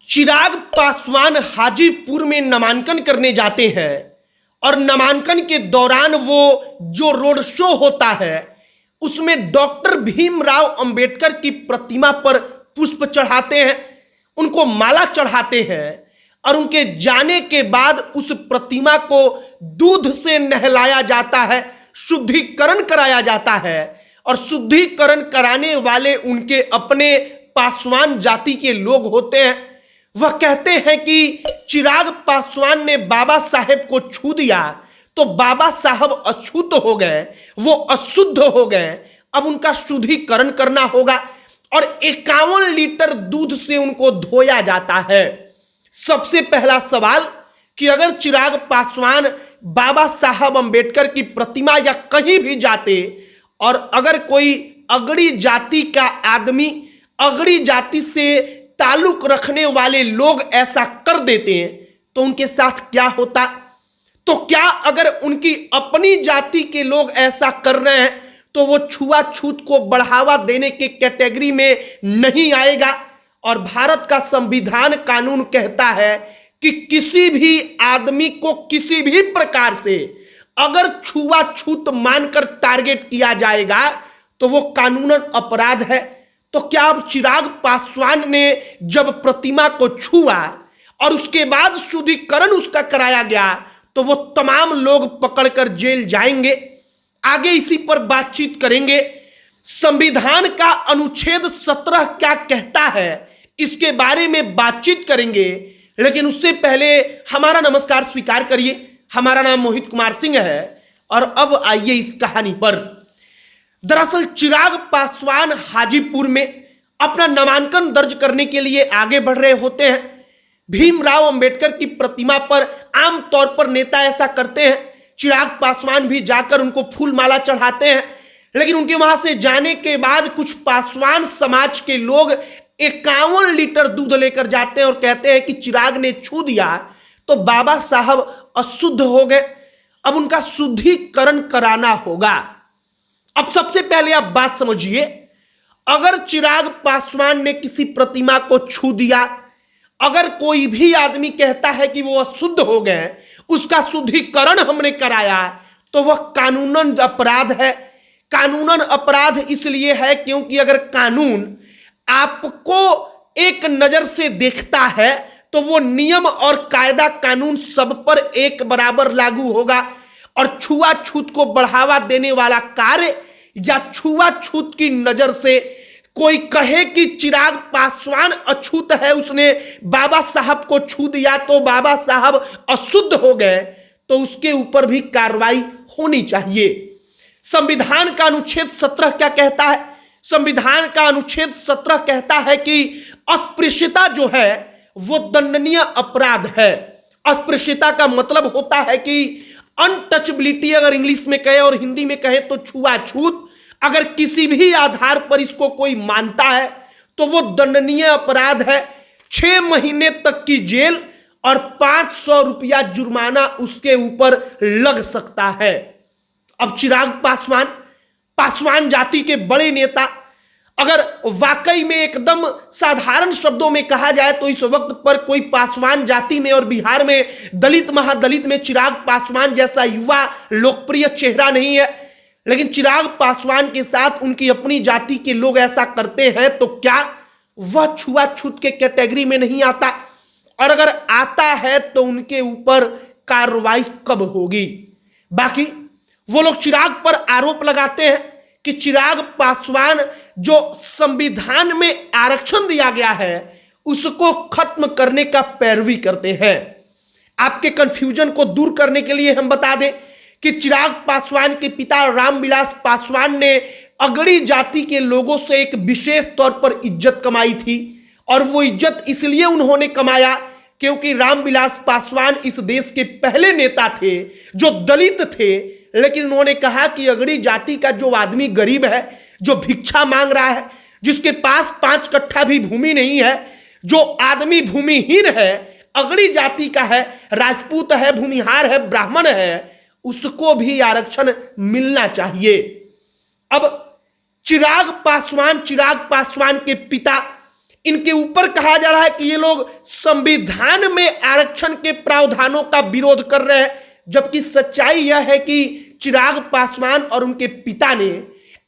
चिराग पासवान हाजीपुर में नामांकन करने जाते हैं और नामांकन के दौरान वो जो रोड शो होता है उसमें डॉक्टर भीमराव अंबेडकर की प्रतिमा पर पुष्प चढ़ाते हैं, उनको माला चढ़ाते हैं और उनके जाने के बाद उस प्रतिमा को दूध से नहलाया जाता है, शुद्धिकरण कराया जाता है और शुद्धिकरण कराने वाले उनके अपने पासवान जाति के लोग होते हैं। वह कहते हैं कि चिराग पासवान ने बाबा साहेब को छू दिया तो बाबा साहब अछूत हो गए, वो अशुद्ध हो गए, अब उनका शुद्धिकरण करना होगा और 51 लीटर दूध से उनको धोया जाता है। सबसे पहला सवाल कि अगर चिराग पासवान बाबा साहब अंबेडकर की प्रतिमा या कहीं भी जाते और अगर कोई अगड़ी जाति का आदमी, अगड़ी जाति से ताल्लुक रखने वाले लोग ऐसा कर देते हैं तो उनके साथ क्या होता? तो क्या अगर उनकी अपनी जाति के लोग ऐसा कर रहे हैं तो वो छुआछूत को बढ़ावा देने के कैटेगरी में नहीं आएगा? और भारत का संविधान कानून कहता है कि किसी भी आदमी को किसी भी प्रकार से अगर छुआछूत मानकर टारगेट किया जाएगा तो वो कानूनन अपराध है। तो क्या अब चिराग पासवान ने जब प्रतिमा को छुआ और उसके बाद शुद्धिकरण उसका कराया गया तो वो तमाम लोग पकड़कर जेल जाएंगे? आगे इसी पर बातचीत करेंगे। संविधान का अनुच्छेद 17 क्या कहता है इसके बारे में बातचीत करेंगे, लेकिन उससे पहले हमारा नमस्कार स्वीकार करिए। हमारा नाम मोहित कुमार सिंह है और अब आइए इस कहानी पर। दरअसल चिराग पासवान हाजीपुर में अपना नामांकन दर्ज करने के लिए आगे बढ़ रहे होते हैं। भीमराव अंबेडकर की प्रतिमा पर आमतौर पर नेता ऐसा करते हैं, चिराग पासवान भी जाकर उनको फूल माला चढ़ाते हैं, लेकिन उनके वहां से जाने के बाद कुछ पासवान समाज के लोग 51 लीटर दूध लेकर जाते हैं और कहते हैं कि चिराग ने छू दिया तो बाबा साहब अशुद्ध हो गए, अब उनका शुद्धिकरण कराना होगा। अब सबसे पहले आप बात समझिए, अगर चिराग पासवान ने किसी प्रतिमा को छू दिया, अगर कोई भी आदमी कहता है कि वो अशुद्ध हो गए, उसका शुद्धिकरण हमने कराया, तो वह कानूनन अपराध है। कानूनन अपराध इसलिए है क्योंकि अगर कानून आपको एक नजर से देखता है तो वो नियम और कायदा कानून सब पर एक बराबर लागू होगा और छुआछूत को बढ़ावा देने वाला कार्य या छुआछूत की नजर से कोई कहे कि चिराग पासवान अछूत है, उसने बाबा साहब को छू दिया तो बाबा साहब अशुद्ध हो गए, तो उसके ऊपर भी कार्रवाई होनी चाहिए। संविधान का अनुच्छेद 17 क्या कहता है? संविधान का अनुच्छेद 17 कहता है कि अस्पृश्यता जो है वो दंडनीय अपराध है। अस्पृश्यता का मतलब होता है कि अनटचबिलिटी, अगर इंग्लिश में कहे और हिंदी में कहे तो छुआछूत। अगर किसी भी आधार पर इसको कोई मानता है तो वो दंडनीय अपराध है। 6 महीने तक की जेल और 500 रुपया जुर्माना उसके ऊपर लग सकता है। अब चिराग पासवान, पासवान जाति के बड़े नेता, अगर वाकई में एकदम साधारण शब्दों में कहा जाए तो इस वक्त पर कोई पासवान जाति में और बिहार में दलित महादलित में चिराग पासवान जैसा युवा लोकप्रिय चेहरा नहीं है। लेकिन चिराग पासवान के साथ उनकी अपनी जाति के लोग ऐसा करते हैं तो क्या वह छुआछूत के कैटेगरी में नहीं आता? और अगर आता है तो उनके ऊपर कार्रवाई कब होगी? बाकी वो लोग चिराग पर आरोप लगाते हैं कि चिराग पासवान जो संविधान में आरक्षण दिया गया है उसको खत्म करने का पैरवी करते हैं। आपके कंफ्यूजन को दूर करने के लिए हम बता दें कि चिराग पासवान के पिता रामविलास पासवान ने अगड़ी जाति के लोगों से एक विशेष तौर पर इज्जत कमाई थी और वो इज्जत इसलिए उन्होंने कमाया क्योंकि रामविलास पासवान इस देश के पहले नेता थे जो दलित थे, लेकिन उन्होंने कहा कि अगड़ी जाति का जो आदमी गरीब है, जो भिक्षा मांग रहा है, जिसके पास 5 कट्ठा भी भूमि नहीं है, जो आदमी भूमिहीन है, अगड़ी जाति का है, राजपूत है, भूमिहार है, ब्राह्मण है, उसको भी आरक्षण मिलना चाहिए। अब चिराग पासवान के पिता इनके ऊपर कहा जा रहा है कि ये लोग संविधान में आरक्षण के प्रावधानों का विरोध कर रहे हैं, जबकि सच्चाई यह है कि चिराग पासवान और उनके पिता ने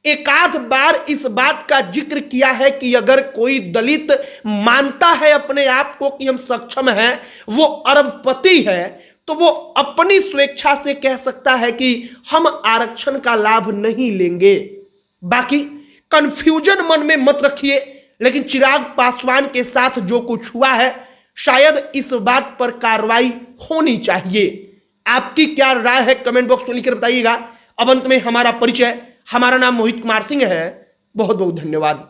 एकाध बार इस बात का जिक्र किया है कि अगर कोई दलित मानता है अपने आप को कि हम सक्षम हैं, वो अरबपति है, तो वो अपनी स्वेच्छा से कह सकता है कि हम आरक्षण का लाभ नहीं लेंगे। बाकी कंफ्यूजन मन में मत रखिए, लेकिन चिराग पासवान के साथ जो कुछ हुआ है, शायद इस बात पर कार्रवाई होनी चाहिए। आपकी क्या राय है कमेंट बॉक्स में लिखकर बताइएगा। अब अंत में हमारा परिचय, हमारा नाम मोहित कुमार सिंह है। बहुत बहुत धन्यवाद।